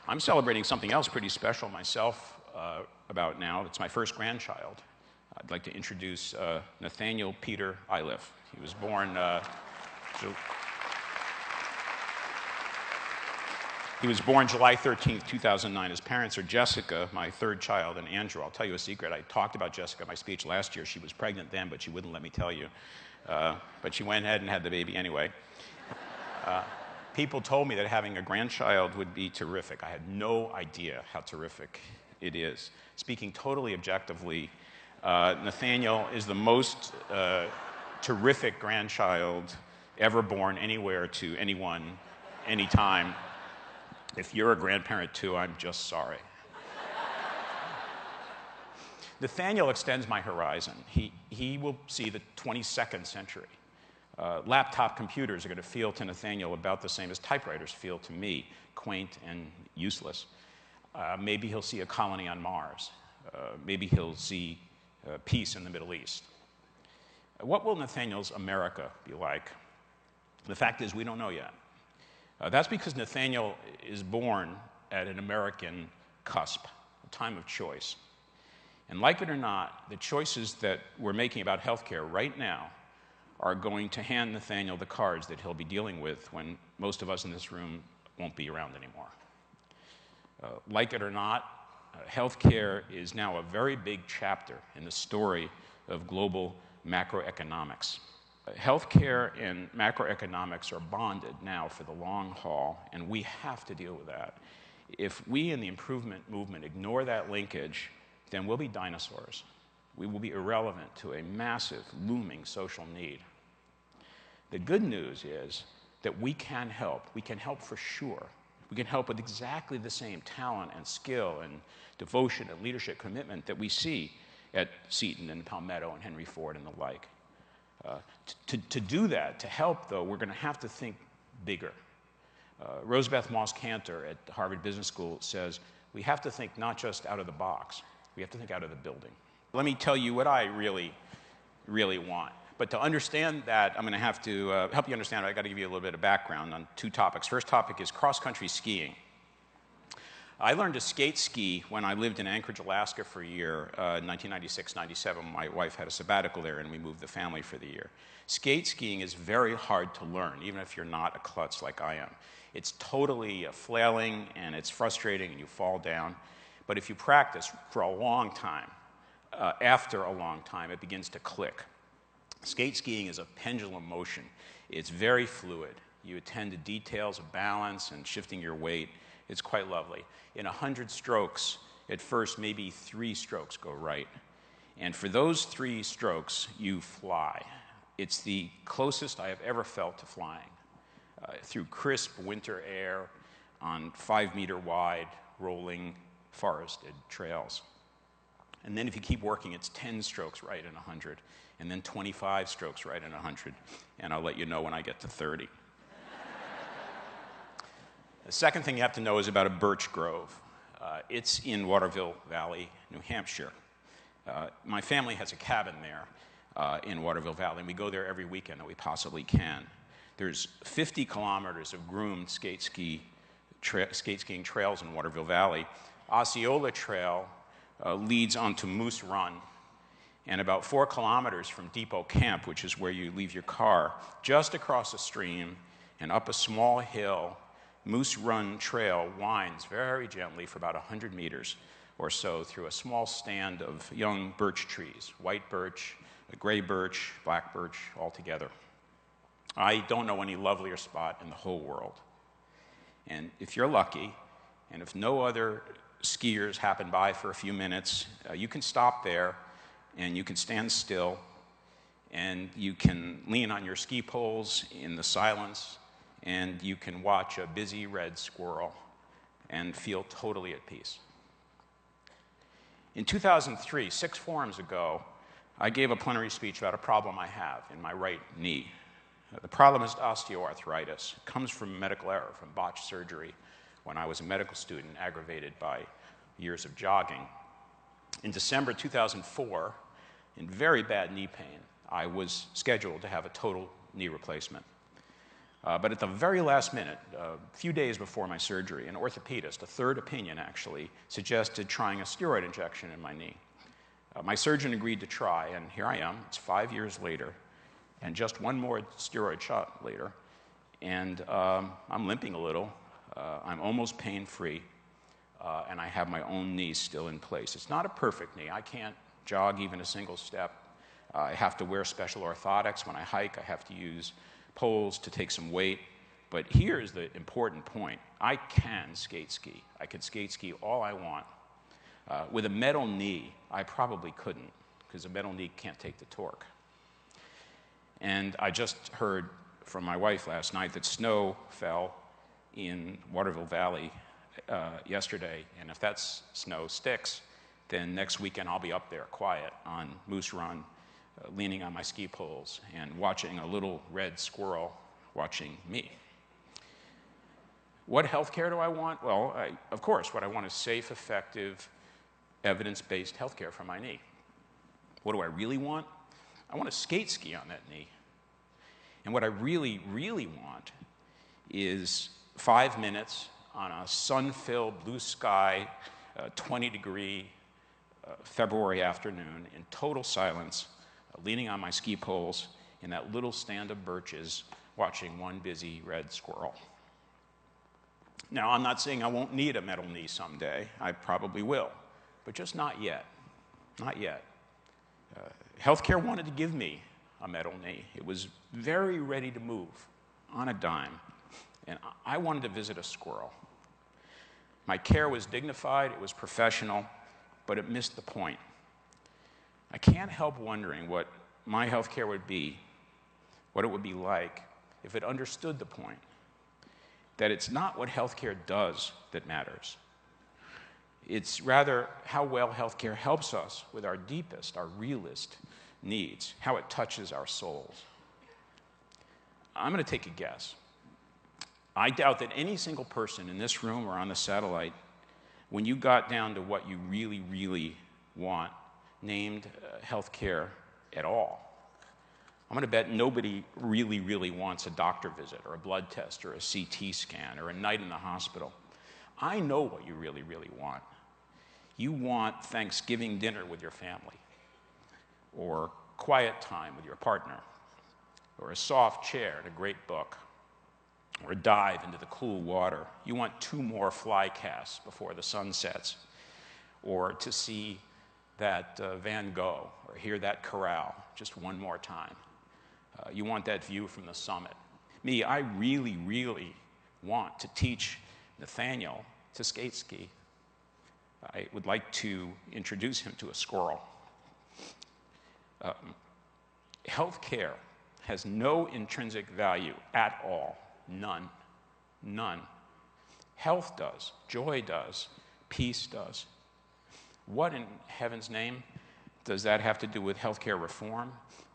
I'm celebrating something else pretty special myself about now. It's my first grandchild. I'd like to introduce Nathaniel Peter Iliff. He was born July 13th, 2009. His parents are Jessica, my third child, and Andrew. I'll tell you a secret. I talked about Jessica in my speech last year. She was pregnant then, but she wouldn't let me tell you. But she went ahead and had the baby anyway. People told me that having a grandchild would be terrific. I had no idea how terrific it is. Speaking totally objectively, Nathaniel is the most terrific grandchild ever born anywhere to anyone, anytime. If you're a grandparent too, I'm just sorry. Nathaniel extends my horizon. He will see the 22nd century. Laptop computers are going to feel to Nathaniel about the same as typewriters feel to me, quaint and useless. Maybe he'll see a colony on Mars. Maybe he'll see peace in the Middle East. What will Nathaniel's America be like? The fact is, we don't know yet. That's because Nathaniel is born at an American cusp, a time of choice. And like it or not, the choices that we're making about healthcare right now are going to hand Nathaniel the cards that he'll be dealing with when most of us in this room won't be around anymore. Like it or not, healthcare is now a very big chapter in the story of global macroeconomics. Healthcare and macroeconomics are bonded now for the long haul, and we have to deal with that. If we in the improvement movement ignore that linkage, then we'll be dinosaurs. We will be irrelevant to a massive, looming social need. The good news is that we can help. We can help for sure. We can help with exactly the same talent and skill and devotion and leadership commitment that we see at Seton and Palmetto and Henry Ford and the like. To do that, to help, though, we're going to have to think bigger. Rosebeth Moss-Cantor at Harvard Business School says we have to think not just out of the box, we have to think out of the building. Let me tell you what I really, really want. But to understand that, I'm going to have to help you understand it. I've got to give you a little bit of background on two topics. First topic is cross-country skiing. I learned to skate ski when I lived in Anchorage, Alaska for a year, 1996-97. My wife had a sabbatical there, and we moved the family for the year. Skate skiing is very hard to learn, even if you're not a klutz like I am. It's totally flailing, and it's frustrating, and you fall down. But if you practice for a long time, after a long time, it begins to click. Skate skiing is a pendulum motion. It's very fluid. You attend to details of balance and shifting your weight. It's quite lovely. In 100 strokes, at first, maybe 3 strokes go right. And for those 3 strokes, you fly. It's the closest I have ever felt to flying. Through crisp winter air on 5-meter wide, rolling, forested trails. And then if you keep working, it's 10 strokes right in 100, and then 25 strokes right in 100. And I'll let you know when I get to 30. The second thing you have to know is about a birch grove. It's in Waterville Valley, New Hampshire. My family has a cabin there in Waterville Valley, and we go there every weekend that we possibly can. There's 50 kilometers of groomed skate skiing trails in Waterville Valley. Osceola Trail leads onto Moose Run, and about 4 kilometers from Depot Camp, which is where you leave your car, just across a stream and up a small hill, Moose Run Trail winds very gently for about 100 meters or so through a small stand of young birch trees, white birch, gray birch, black birch, all together. I don't know any lovelier spot in the whole world. And if you're lucky, and if no other skiers happen by for a few minutes, you can stop there, and you can stand still, and you can lean on your ski poles in the silence, and you can watch a busy red squirrel and feel totally at peace. In 2003, 6 forums ago, I gave a plenary speech about a problem I have in my right knee. The problem is osteoarthritis. It comes from medical error, from botched surgery when I was a medical student, aggravated by years of jogging. In December 2004, in very bad knee pain, I was scheduled to have a total knee replacement. But at the very last minute, a few days before my surgery, an orthopedist, a third opinion actually, suggested trying a steroid injection in my knee. My surgeon agreed to try, and here I am. It's 5 years later, and just one more steroid shot later, and I'm limping a little. I'm almost pain-free, and I have my own knee still in place. It's not a perfect knee. I can't jog even a single step. I have to wear special orthotics when I hike. I have to use poles to take some weight. But here's the important point. I can skate ski. I could skate ski all I want. With a metal knee, I probably couldn't, because a metal knee can't take the torque. And I just heard from my wife last night that snow fell in Waterville Valley yesterday, and if that snow sticks, then next weekend I'll be up there quiet on Moose Run, leaning on my ski poles and watching a little red squirrel watching me. What health care do I want? Well, of course, what I want is safe, effective, evidence-based health care for my knee. What do I really want? I want to skate ski on that knee. And what I really, really want is 5 minutes on a sun-filled, blue sky, 20-degree February afternoon in total silence, leaning on my ski poles in that little stand of birches, watching one busy red squirrel. Now, I'm not saying I won't need a metal knee someday. I probably will, but just not yet. Not yet. Healthcare wanted to give me a metal knee. It was very ready to move on a dime, and I wanted to visit a squirrel. My care was dignified, it was professional, but it missed the point. I can't help wondering what my health care would be, what it would be like if it understood the point, that it's not what health care does that matters. It's rather how well health care helps us with our deepest, our realest needs, how it touches our souls. I'm going to take a guess. I doubt that any single person in this room or on the satellite, when you got down to what you really, really want, named health care at all. I'm going to bet nobody really, really wants a doctor visit or a blood test or a CT scan or a night in the hospital. I know what you really, really want. You want Thanksgiving dinner with your family, or quiet time with your partner, or a soft chair and a great book, or a dive into the cool water. You want 2 more fly casts before the sun sets, or to see that Van Gogh, or hear that chorale just one more time. You want that view from the summit. Me, I really, really want to teach Nathaniel to skate ski. I would like to introduce him to a squirrel. Health care has no intrinsic value at all. None. None. Health does. Joy does. Peace does. What in heaven's name does that have to do with healthcare reform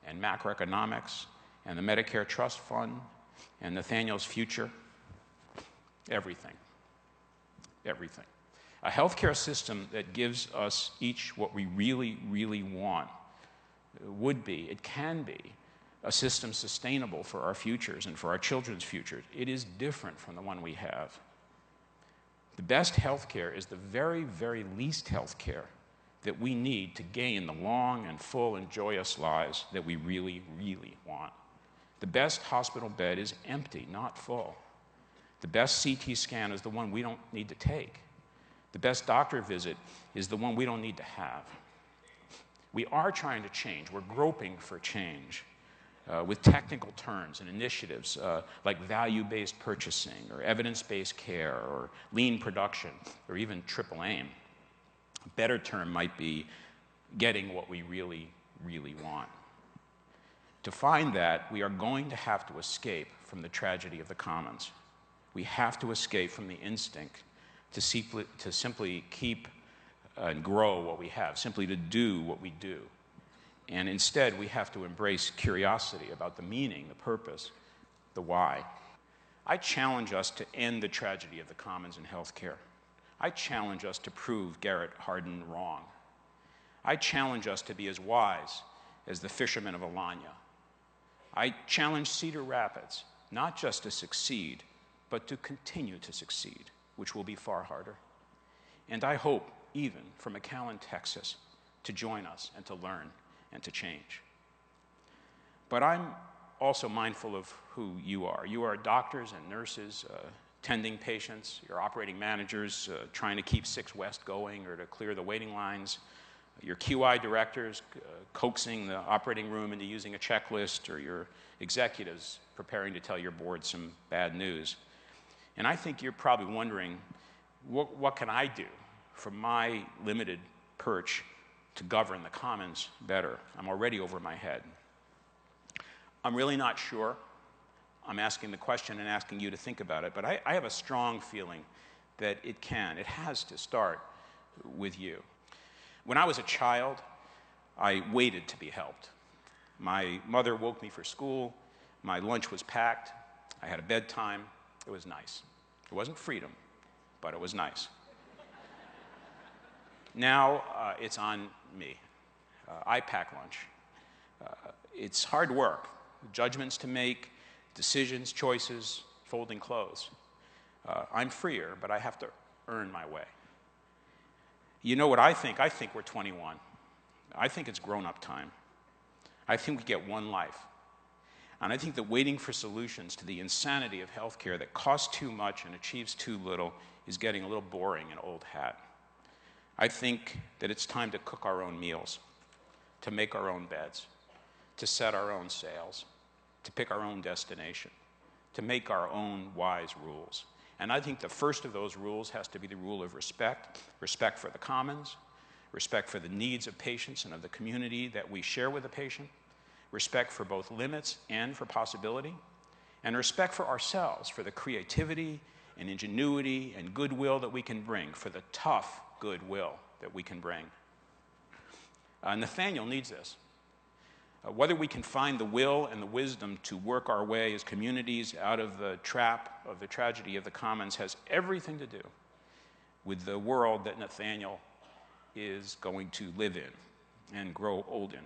and macroeconomics and the Medicare Trust Fund and Nathaniel's future? Everything. Everything. A healthcare system that gives us each what we really, really want would be, it can be, a system sustainable for our futures and for our children's futures. It is different from the one we have. The best health care is the very, very least health care that we need to gain the long and full and joyous lives that we really, really want. The best hospital bed is empty, not full. The best CT scan is the one we don't need to take. The best doctor visit is the one we don't need to have. We are trying to change. We're groping for change with technical terms and initiatives like value-based purchasing or evidence-based care or lean production or even triple aim. A better term might be getting what we really, really want. To find that, we are going to have to escape from the tragedy of the commons. We have to escape from the instinct to simply keep and grow what we have, simply to do what we do. And instead, we have to embrace curiosity about the meaning, the purpose, the why. I challenge us to end the tragedy of the commons in healthcare. I challenge us to prove Garrett Hardin wrong. I challenge us to be as wise as the fishermen of Alanya. I challenge Cedar Rapids not just to succeed, but to continue to succeed, which will be far harder. And I hope, even from McAllen, Texas, to join us and to learn and to change. But I'm also mindful of who you are. You are doctors and nurses tending patients. You're operating managers trying to keep 6 West going or to clear the waiting lines. Your QI directors coaxing the operating room into using a checklist, or your executives preparing to tell your board some bad news. And I think you're probably wondering, what can I do from my limited perch to govern the Commons better? I'm already over my head. I'm really not sure. I'm asking the question and asking you to think about it, but I have a strong feeling that it has to start with you. When I was a child, I waited to be helped. My mother woke me for school. My lunch was packed. I had a bedtime. It was nice. It wasn't freedom, but it was nice. Now it's on me. I pack lunch. It's hard work, judgments to make, decisions, choices, folding clothes. I'm freer, but I have to earn my way. You know what I think? I think we're 21. I think it's grown-up time. I think we get one life. And I think that waiting for solutions to the insanity of healthcare that costs too much and achieves too little is getting a little boring and old hat. I think that it's time to cook our own meals, to make our own beds, to set our own sails, to pick our own destination, to make our own wise rules. And I think the first of those rules has to be the rule of respect, respect for the commons, respect for the needs of patients and of the community that we share with the patient, respect for both limits and for possibility, and respect for ourselves, for the creativity and ingenuity and goodwill that we can bring, for the tough goodwill that we can bring. Nathaniel needs this. Whether we can find the will and the wisdom to work our way as communities out of the trap of the tragedy of the commons has everything to do with the world that Nathaniel is going to live in and grow old in.